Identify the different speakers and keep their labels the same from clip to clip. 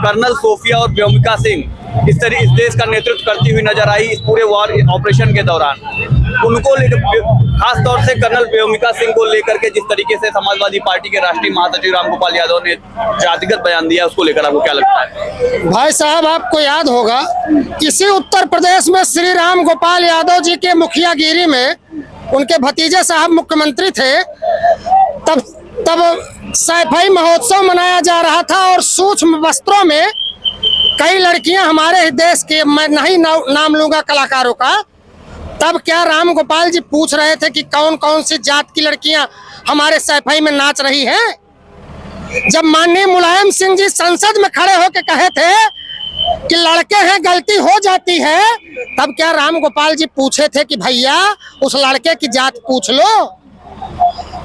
Speaker 1: Colonel Sophia और व्योमिका सिंह इस देश का नेतृत्व करती हुई नजर आई इस पूरे वॉर ऑपरेशन के दौरान। उनको लेकर, खास तौर से कर्नल व्योमिका सिंह को लेकर के जिस तरीके से समाजवादी पार्टी के राष्ट्रीय महासचिव रामगोपाल यादव ने जातिगत बयान दिया, उसको लेकर आपको क्या लगता है?
Speaker 2: भाई साहब, आपको याद होगा इसी उत्तर प्रदेश में श्री राम गोपाल यादव जी के मुखियागिरी में उनके भतीजे साहब मुख्यमंत्री थे। तब सैफई महोत्सव मनाया जा रहा था और सूक्ष्म वस्त्रों में कई लड़कियां हमारे देश के, मैं नहीं नाम लूंगा कलाकारों का, तब क्या राम गोपाल जी पूछ रहे थे कि कौन कौन सी जात की लड़कियां हमारे सैफई में नाच रही हैं। जब माननीय मुलायम सिंह जी संसद में खड़े होकर कहे थे कि लड़के हैं गलती हो जाती है, तब क्या राम गोपाल जी पूछे थे कि भैया उस लड़के की जात पूछ लो।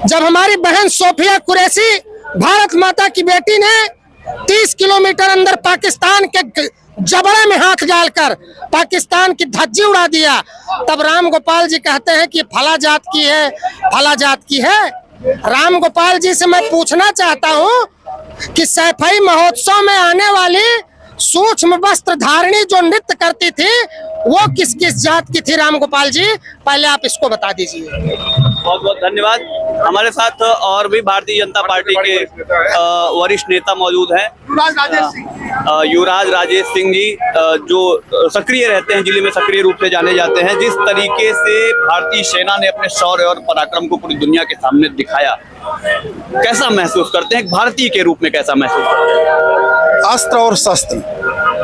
Speaker 2: जब हमारी बहन सोफिया कुरैशी भारत माता की बेटी ने 30 किलोमीटर अंदर पाकिस्तान के जबड़े में हाथ डालकर पाकिस्तान की धज्जी उड़ा दिया, तब राम गोपाल जी कहते हैं कि फला जात की है, फला जात की है। राम गोपाल जी से मैं पूछना चाहता हूं कि सैफई महोत्सव में आने वाली सूक्ष्म वस्त्र धारणी जो नृत्य करती थी वो किस किस जात की थी? राम गोपाल जी, पहले आप इसको बता दीजिए।
Speaker 1: बहुत बहुत धन्यवाद। हमारे साथ और भी भारतीय जनता पार्टी के वरिष्ठ नेता मौजूद हैं। युवराज राजेश सिंह जी, जो सक्रिय रहते हैं, जिले में सक्रिय रूप से जाने जाते हैं। जिस तरीके से भारतीय सेना ने अपने शौर्य और पराक्रम को पूरी दुनिया के सामने दिखाया, कैसा महसूस करते हैं? भारतीय के रूप में कैसा महसूस करते हैं?
Speaker 3: अस्त्र और शस्त्र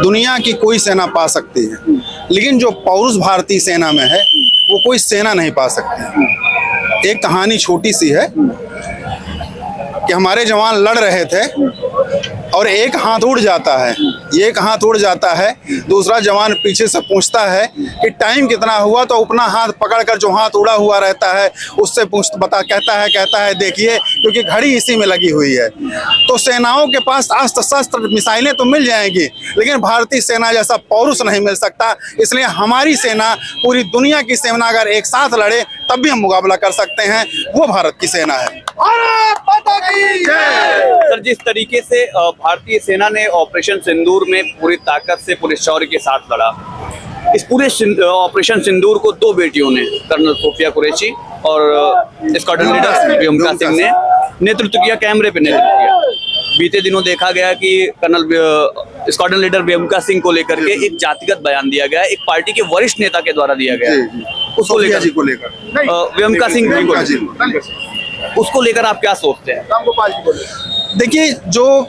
Speaker 3: दुनिया की कोई सेना पा सकती है, लेकिन जो पौरुष भारतीय सेना में है वो कोई सेना नहीं पा सकती। एक कहानी छोटी सी है कि हमारे जवान लड़ रहे थे और एक हाथ उड़ जाता है, एक हाथ उड़ जाता है, दूसरा जवान पीछे से पूछता है कि टाइम कितना हुआ, तो अपना हाथ पकड़कर जो हाथ उड़ा हुआ रहता है उससे कहता है देखिए, क्योंकि घड़ी इसी में लगी हुई है। तो सेनाओं के पास अस्त्र शस्त्र मिसाइलें तो मिल जाएंगी, लेकिन भारतीय सेना जैसा पौरुष नहीं मिल सकता। इसलिए हमारी सेना पूरी दुनिया की सेना अगर एक साथ लड़े तब भी हम मुकाबला कर सकते हैं, वो भारत की सेना है।
Speaker 1: सर, जिस तरीके से भारतीय सेना ने ऑपरेशन सिंदूर में पूरी ताकत से, पूरे शौर्य के साथ लड़ा, इस पूरे ऑपरेशन सिंदूर को दो बेटियों ने, कर्नल सोफिया कुरैशी और स्क्वाड्रन लीडर व्योमिका सिंह ने नेतृत्व किया, कैमरे पे नेतृत्व किया। बीते दिनों देखा गया कि colonel squadron leader Vyomika Singh को लेकर के एक जातिगत बयान दिया गया, एक पार्टी के वरिष्ठ नेता के द्वारा दिया गया। उसको लेकर व्योमिका सिंह जी को, उसको लेकर आप क्या सोचते हैं?
Speaker 3: देखिए, जो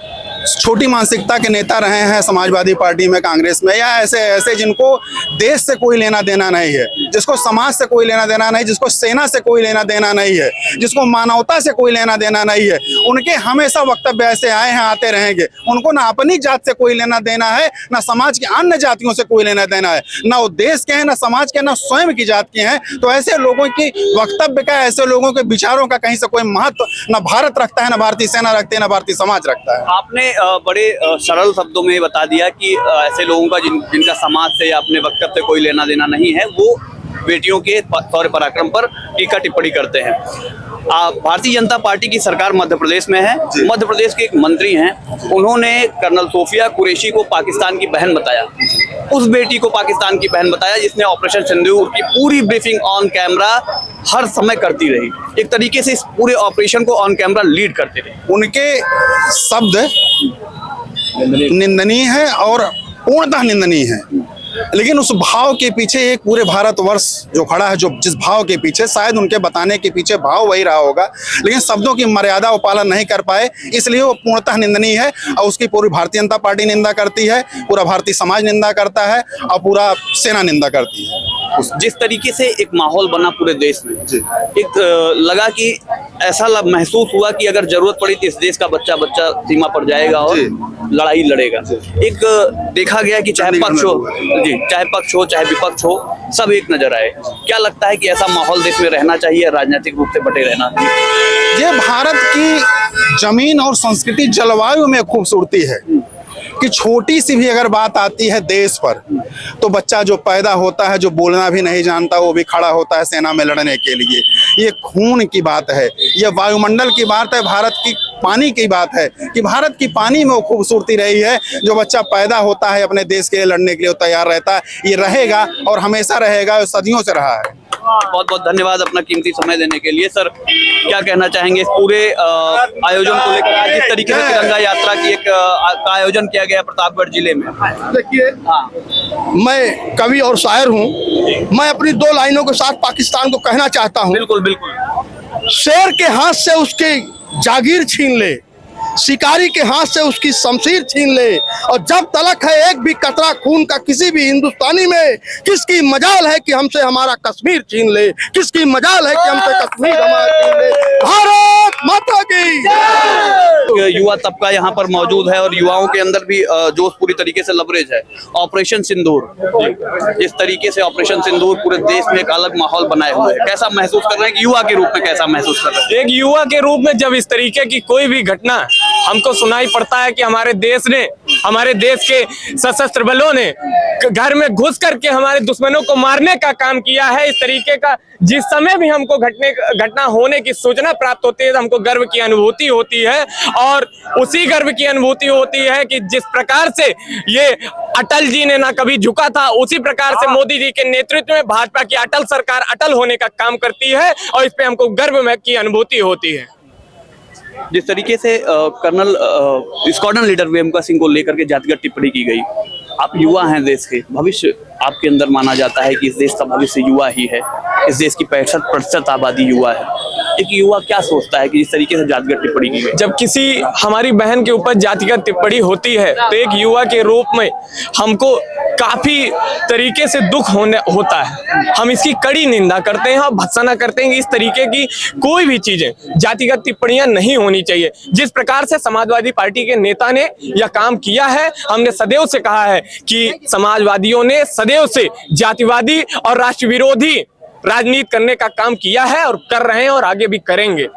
Speaker 3: छोटी मानसिकता के नेता रहे हैं समाजवादी पार्टी में, कांग्रेस में, या ऐसे जिनको देश से कोई लेना देना नहीं है, जिसको समाज से कोई लेना देना नहीं, जिसको सेना से कोई लेना देना नहीं है, जिसको मानवता से कोई लेना देना नहीं है, उनके हमेशा वक्तव्य ऐसे आए हैं, आते रहेंगे। उनको ना अपनी जात से कोई लेना देना है, ना समाज की अन्य जातियों से कोई लेना देना है, ना वो देश के हैं, ना समाज के, ना स्वयं की जात के हैं। तो ऐसे लोगों की वक्तव्य का, ऐसे लोगों के विचारों का कहीं से कोई महत्व ना भारत रखता है, ना भारतीय सेना रखती है, ना भारतीय समाज रखता है।
Speaker 1: आपने बड़े सरल शब्दों में बता दिया कि ऐसे लोगों का जिनका समाज से या अपने वक्तव्य से कोई लेना देना नहीं है, वो बेटियों के शौर्य पराक्रम पर टीका टिप्पणी करते हैं। भारतीय जनता पार्टी की सरकार मध्य प्रदेश में है, मध्य प्रदेश के एक मंत्री हैं, उन्होंने कर्नल सोफिया कुरैशी को पाकिस्तान की बहन बताया, उस बेटी को पाकिस्तान की बहन बताया जिसने ऑपरेशन सिंदूर की पूरी ब्रीफिंग ऑन कैमरा हर समय करती रही, एक तरीके से इस पूरे ऑपरेशन को ऑन कैमरा लीड करते रहे।
Speaker 3: उनके शब्द निंदनीय है और पूर्णतः निंदनीय है, लेकिन उस भाव के पीछे एक पूरे भारतवर्ष जो खड़ा है, जो जिस भाव के पीछे, शायद उनके बताने के पीछे भाव वही रहा होगा, लेकिन शब्दों की मर्यादा वो पालन नहीं कर पाए, इसलिए वो पूर्णतः निंदनीय है। और उसकी पूरी भारतीय जनता पार्टी निंदा करती है, पूरा भारतीय समाज निंदा करता है और पूरा सेना निंदा करती है।
Speaker 1: जिस तरीके से एक माहौल बना पूरे देश में, एक लगा कि ऐसा महसूस हुआ कि अगर जरूरत पड़ी तो इस देश का बच्चा सीमा पर जाएगा और लड़ाई लड़ेगा। एक देखा गया कि चाहे पक्ष हो चाहे विपक्ष हो, सब एक नजर आए। क्या लगता है कि ऐसा माहौल देश में रहना चाहिए, राजनीतिक रूप से बटे रहना? ये
Speaker 3: भारत की जमीन और संस्कृति, जलवायु में खूबसूरती है कि छोटी सी भी अगर बात आती है देश पर तो बच्चा जो पैदा होता है, जो बोलना भी नहीं जानता, वो भी खड़ा होता है सेना में लड़ने के लिए। ये खून की बात है, ये वायुमंडल की बात है, भारत की पानी की बात है कि भारत की पानी में वो खूबसूरती रही है। जो बच्चा पैदा होता है अपने देश के लिए लड़ने के लिए तैयार रहता है, ये रहेगा और हमेशा रहेगा, सदियों से रहा है।
Speaker 1: बहुत बहुत धन्यवाद अपना कीमती समय देने के लिए। सर, क्या कहना चाहेंगे इस पूरे आयोजन को लेकर? आज जिस तरीके से तिरंगा यात्रा की का आयोजन किया गया प्रतापगढ़ जिले में।
Speaker 4: देखिए, मैं कवि और शायर हूँ। मैं अपनी 2 लाइनों के साथ पाकिस्तान को कहना चाहता हूँ।
Speaker 1: बिल्कुल बिल्कुल।
Speaker 4: शेर के हाथ से उसकी जागीर छीन ले, शिकारी के हाथ से उसकी शमशीर छीन ले, और जब तलक है एक भी कतरा खून का किसी भी हिंदुस्तानी में, किसकी मजाल है कि हमसे हमारा कश्मीर छीन ले, किसकी मजाल है कि हमसे कश्मीर हमारा छीन ले। भारत माता की।
Speaker 1: युवा तबका यहाँ पर मौजूद है और युवाओं के अंदर भी जोश पूरी तरीके से लबरेज है। ऑपरेशन सिंदूर, इस तरीके से ऑपरेशन सिंदूर पूरे देश में एक अलग माहौल बनाए हुए है। कैसा महसूस कर रहे हैं कि युवा के रूप में कैसा महसूस कर रहे हैं?
Speaker 5: एक युवा के रूप में जब इस तरीके की कोई भी घटना हमको सुनाई पड़ता है कि हमारे देश के सशस्त्र बलों ने घर में घुस करके हमारे दुश्मनों को मारने का काम किया है, इस तरीके का जिस समय भी हमको घटना होने की सूचना प्राप्त होती है तो हमको गर्व की अनुभूति होती है। और उसी गर्व की अनुभूति होती है कि जिस प्रकार से ये अटल जी ने ना कभी झुका था, उसी प्रकार से मोदी जी के नेतृत्व में भाजपा की अटल सरकार अटल होने का काम करती है और इस पे हमको गर्व की अनुभूति होती है।
Speaker 1: जिस तरीके से कर्नल स्क्वाड्रन लीडर वेमका सिंह को लेकर के जातिगत टिप्पणी की गई, आप युवा हैं, देश के भविष्य आपके अंदर माना जाता है कि इस देश का भविष्य युवा ही है, इस देश की 65% आबादी युवा है। एक युवा क्या सोचता है कि इस तरीके से जातिगत टिप्पणी की गई?
Speaker 5: जब किसी हमारी बहन के ऊपर जातिगत टिप्पणी होती है तो एक युवा के रूप में हमको काफी तरीके से दुख होता है। हम इसकी कड़ी निंदा करते हैं और भत्सना करते हैं कि इस तरीके की कोई भी चीजें, जातिगत टिप्पणियां नहीं होनी चाहिए। जिस प्रकार से समाजवादी पार्टी के नेता ने यह काम किया है, हमने सदैव से कहा है कि समाजवादियों ने सदैव से जातिवादी और राष्ट्र विरोधी राजनीति करने का काम किया है और कर रहे हैं और आगे भी करेंगे।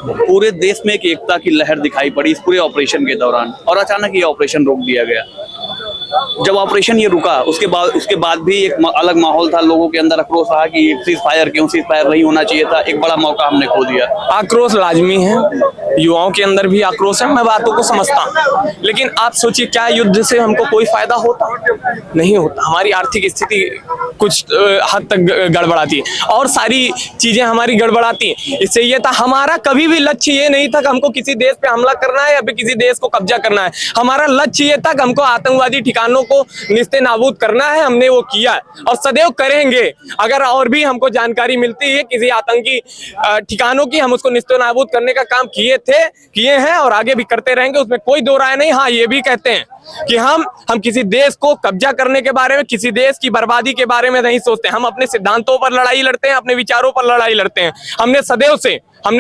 Speaker 1: पूरे देश में एक एकता की लहर दिखाई पड़ी इस पूरे ऑपरेशन के दौरान और अचानक ये ऑपरेशन रोक दिया गया। जब ऑपरेशन ये रुका उसके बाद भी एक अलग माहौल था, लोगों के अंदर आक्रोश रहा कि सीज फायर नहीं होना चाहिए था, एक बड़ा मौका हमने खो दिया।
Speaker 5: आक्रोश लाजमी है, युवाओं के अंदर भी आक्रोश है, मैं बातों को समझता हूँ, लेकिन आप सोचिए क्या युद्ध से हमको कोई फायदा होता? नहीं होता। हमारी आर्थिक स्थिति कुछ हद तक गड़बड़ाती है और सारी चीजें हमारी गड़बड़ाती हैं। इससे ये था, हमारा कभी भी लक्ष्य ये नहीं था कि हमको किसी देश पे हमला करना है या फिर किसी देश को कब्जा करना है। हमारा लक्ष्य ये था कि हमको आतंकवादी ठिकानों को निस्ते नाबूद करना है। हमने वो किया और सदैव करेंगे। अगर और भी हमको जानकारी मिलती है किसी आतंकी ठिकानों की, हम उसको निस्ते नाबूद करने का काम किए हैं और आगे भी करते रहेंगे, उसमें कोई दो राय नहीं। हाँ, ये भी कहते हैं कि हम किसी देश को कब्जा करने के बारे में, किसी देश की बर्बादी के बारे में नहीं सोचते। हम अपने सिद्धांतों पर लड़ाई लड़ते हैं, अपने विचारों पर लड़ाई लड़ते हैं। हमने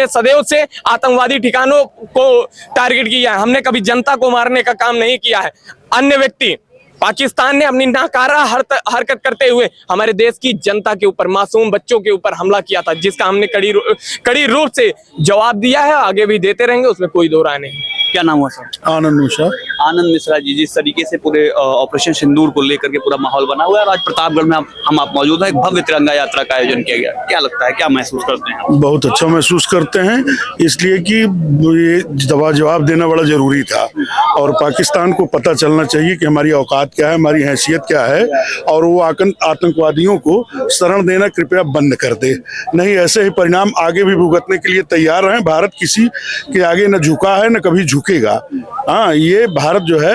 Speaker 5: सदैव से आतंकवादी ठिकानों को टारगेट किया है। हमने कभी जनता को मारने का काम नहीं किया है। अन्य व्यक्ति पाकिस्तान ने अपनी नाकारा हरकत करते हुए हमारे देश की जनता के ऊपर, मासूम बच्चों के ऊपर हमला किया था, जिसका हमने कड़ी रूप से जवाब दिया है, आगे भी देते रहेंगे, उसमें कोई दो राय नहीं।
Speaker 1: क्या नाम हुआ सर?
Speaker 3: आनंद मिश्रा।
Speaker 1: आनंद मिश्रा जी, जिस तरीके से पूरे ऑपरेशन सिंदूर को लेकर के पूरा माहौल बना हुआ है और आज प्रतापगढ़ में आप मौजूद हैं, एक भव्य तिरंगा यात्रा का आयोजन किया गया, क्या लगता है, क्या महसूस करते हैं?
Speaker 6: बहुत अच्छा महसूस करते हैं, इसलिए कि ये जवाब देना बड़ा जरूरी था और पाकिस्तान को पता चलना चाहिए कि हमारी औकात क्या है, हमारी हैसियत क्या है, और वो आतंकवादियों को शरण देना कृपया बंद कर दे। नहीं, ऐसे ही परिणाम आगे भी भुगतने के लिए तैयार हैं। भारत किसी के आगे न झुका है, न कभी झुकेगा। हाँ, ये भारत जो है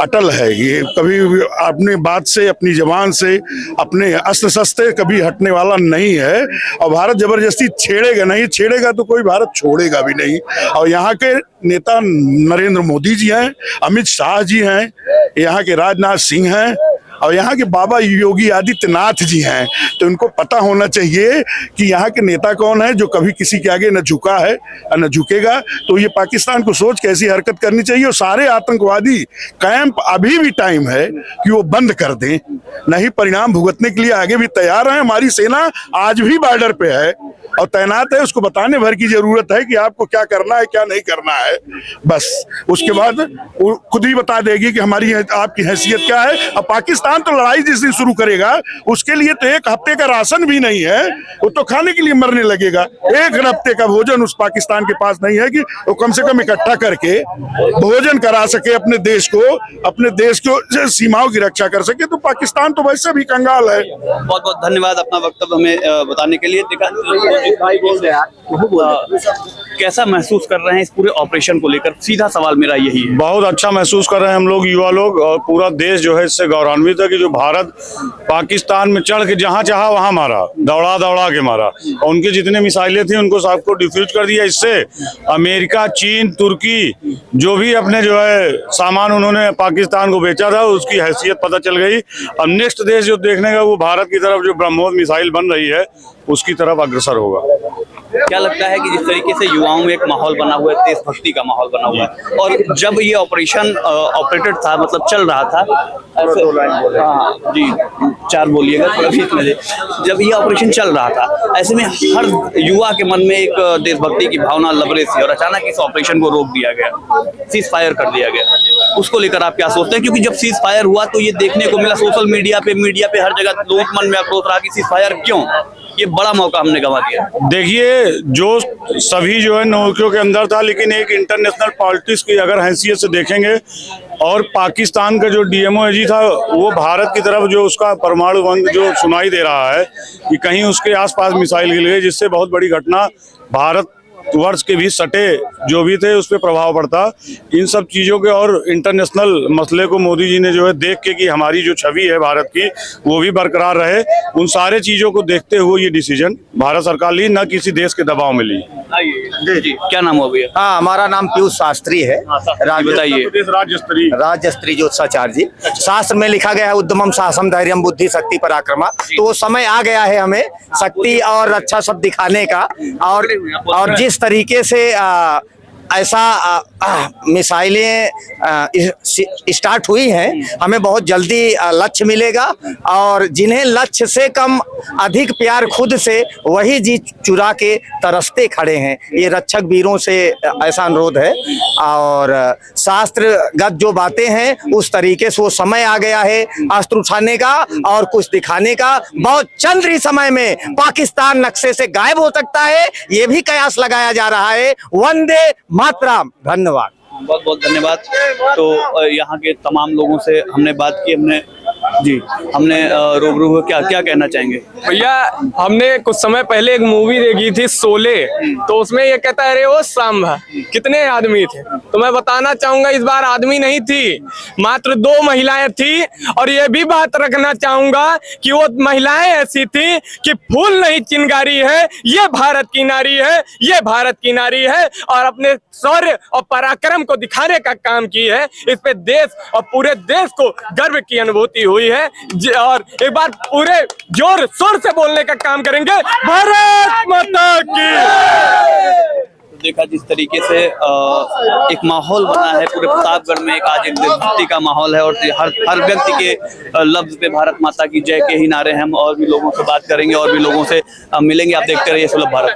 Speaker 6: अटल है, ये कभी अपने बात से, अपनी जबान से, अपने अस्त्र शस्त्र कभी हटने वाला नहीं है। और भारत जबरदस्ती छेड़ेगा तो कोई भारत छोड़ेगा भी नहीं। और यहाँ के नेता नरेंद्र मोदी जी हैं, अमित शाह जी हैं, यहाँ के राजनाथ सिंह हैं और यहाँ के बाबा योगी आदित्यनाथ जी हैं। तो इनको पता होना चाहिए कि यहाँ के नेता कौन है जो कभी किसी के आगे न झुका है और न झुकेगा। तो ये पाकिस्तान को सोच के ऐसी हरकत करनी चाहिए और सारे आतंकवादी कैंप अभी भी टाइम है कि वो बंद कर दें, नहीं परिणाम भुगतने के लिए आगे भी तैयार है। हमारी सेना आज भी बॉर्डर पे है और तैनात है, उसको बताने भर की जरूरत है कि आपको क्या करना है क्या नहीं करना है। बस उसके बाद वो खुद ही बता देगी कि हमारी आपकी हैसियत क्या है। अब पाकिस्तान तो लड़ाई जिस दिन शुरू करेगा उसके लिए तो एक हफ्ते का राशन भी नहीं है, वो तो खाने के लिए मरने लगेगा। एक हफ्ते का भोजन उस पाकिस्तान के पास नहीं है कि वो कम से कम इकट्ठा करके भोजन करा सके अपने देश को सीमाओं की रक्षा कर सके। तो पाकिस्तान तो वैसे भी कंगाल है।
Speaker 1: बहुत बहुत धन्यवाद अपना वक्तव्य हमें बताने के लिए। कैसा महसूस कर रहे हैं इस पूरे ऑपरेशन को लेकर? सीधा सवाल मेरा यही है।
Speaker 7: बहुत अच्छा महसूस कर रहे हैं हम लोग, युवा लोग, और पूरा देश जो है इससे गौरवान्वित है कि जो भारत पाकिस्तान में चढ़ के जहां चाहा वहां मारा, दौड़ा दौड़ा के मारा, और उनकी जितने मिसाइलें थी उनको सबको डिफ्यूज कर दिया। इससे अमेरिका, चीन, तुर्की जो भी अपने जो है सामान उन्होंने पाकिस्तान को बेचा था उसकी हैसियत पता चल गई। अब नेक्स्ट देश जो देखने का वो भारत की तरफ जो ब्रह्मोस मिसाइल बन रही है उसकी तरफ अग्रसर होगा।
Speaker 1: क्या लगता है कि जिस तरीके से युवाओं में एक माहौल बना हुआ है, देशभक्ति का माहौल बना हुआ है, और जब ये ऑपरेशन ऑपरेटेड था, मतलब चल रहा था, हाँ जी 4 बोलिएगा थोड़ा बीच में, जब ये ऑपरेशन चल रहा था ऐसे में हर युवा के मन में एक देशभक्ति की भावना लबरे थी, और अचानक इस ऑपरेशन को रोक दिया गया, सीज फायर कर दिया गया। उसको लेकर आप क्या सोचते हैं? क्योंकि जब सीज फायर हुआ तो ये देखने को मिला सोशल मीडिया पे हर जगह लोगों के मन में आक्रोश रहा कि सीज फायर क्यों, ये बड़ा मौका हमने गंवा दिया।
Speaker 7: देखिए, जो सभी जो है नौकियों के अंदर था, लेकिन एक इंटरनेशनल पॉलिटिक्स की अगर हैसियत से देखेंगे, और पाकिस्तान का जो डीएमओ था वो भारत की तरफ जो उसका परमाणु बंद जो सुनाई दे रहा है कि कहीं उसके आसपास मिसाइल गिर गई, जिससे बहुत बड़ी घटना भारत वर्ष के भी सटे जो भी थे उस पर प्रभाव पड़ता। इन सब चीज़ों के और इंटरनेशनल मसले को मोदी जी ने जो है देख के कि हमारी जो छवि है भारत की वो भी बरकरार रहे, उन सारे चीज़ों को देखते हुए ये डिसीजन भारत सरकार ली, न किसी देश के दबाव में ली।
Speaker 1: जी क्या नाम हो भैया?
Speaker 8: हाँ, हमारा नाम पीयूष शास्त्री है।
Speaker 1: बताइए।
Speaker 7: राज्य
Speaker 8: स्तरीय ज्योतिषाचार्य जी। शास्त्र में लिखा गया है उद्यमम साहसम धैर्यम बुद्धि शक्ति पराक्रमा। तो वो समय आ गया है हमें शक्ति और अच्छा सब दिखाने का, और जिस तरीके से ऐसा मिसाइलें स्टार्ट हुई हैं, हमें बहुत जल्दी लक्ष्य मिलेगा, और जिन्हें लक्ष्य से कम अधिक प्यार खुद से वही जी चुरा के तरसते खड़े हैं। ये रक्षक वीरों से ऐसा अनुरोध है, और शास्त्रगत जो बातें हैं उस तरीके से वो समय आ गया है अस्त्र उठाने का और कुछ दिखाने का। बहुत चंद ही समय में पाकिस्तान नक्शे से गायब हो सकता है, ये भी कयास लगाया जा रहा है। वंदे मातरम। धन्यवाद।
Speaker 1: बहुत बहुत धन्यवाद। तो यहाँ के तमाम लोगों से हमने बात की, हमने रूबरू हुए। क्या कहना चाहेंगे
Speaker 5: भैया? हमने कुछ समय पहले एक मूवी देखी थी शोले, तो उसमें ये कहता है अरे वो सांभा कितने आदमी थे, तो मैं बताना चाहूंगा इस बार आदमी नहीं थी, मात्र 2 महिलाएं थी। और ये भी बात रखना चाहूंगा कि वो महिलाएं ऐसी थी कि फूल नहीं चिंगारी है, ये भारत की नारी है, ये भारत की नारी है, और अपने शौर्य और पराक्रम को दिखाने का काम की है। इस पे देश और पूरे देश को गर्व की अनुभूति हुई है, और एक बार पूरे जोर शोर से बोलने का काम करेंगे, भारत माता की।
Speaker 1: देखा जिस तरीके से एक माहौल बना है पूरे प्रतापगढ़ में, एक आज एक देशभक्ति का माहौल है, और हर व्यक्ति के लफ्ज पे भारत माता की जय के ही नारे हैं। हम और भी लोगों से बात करेंगे और भी लोगों से मिलेंगे। आप देखते रहिए सुलभ भारत।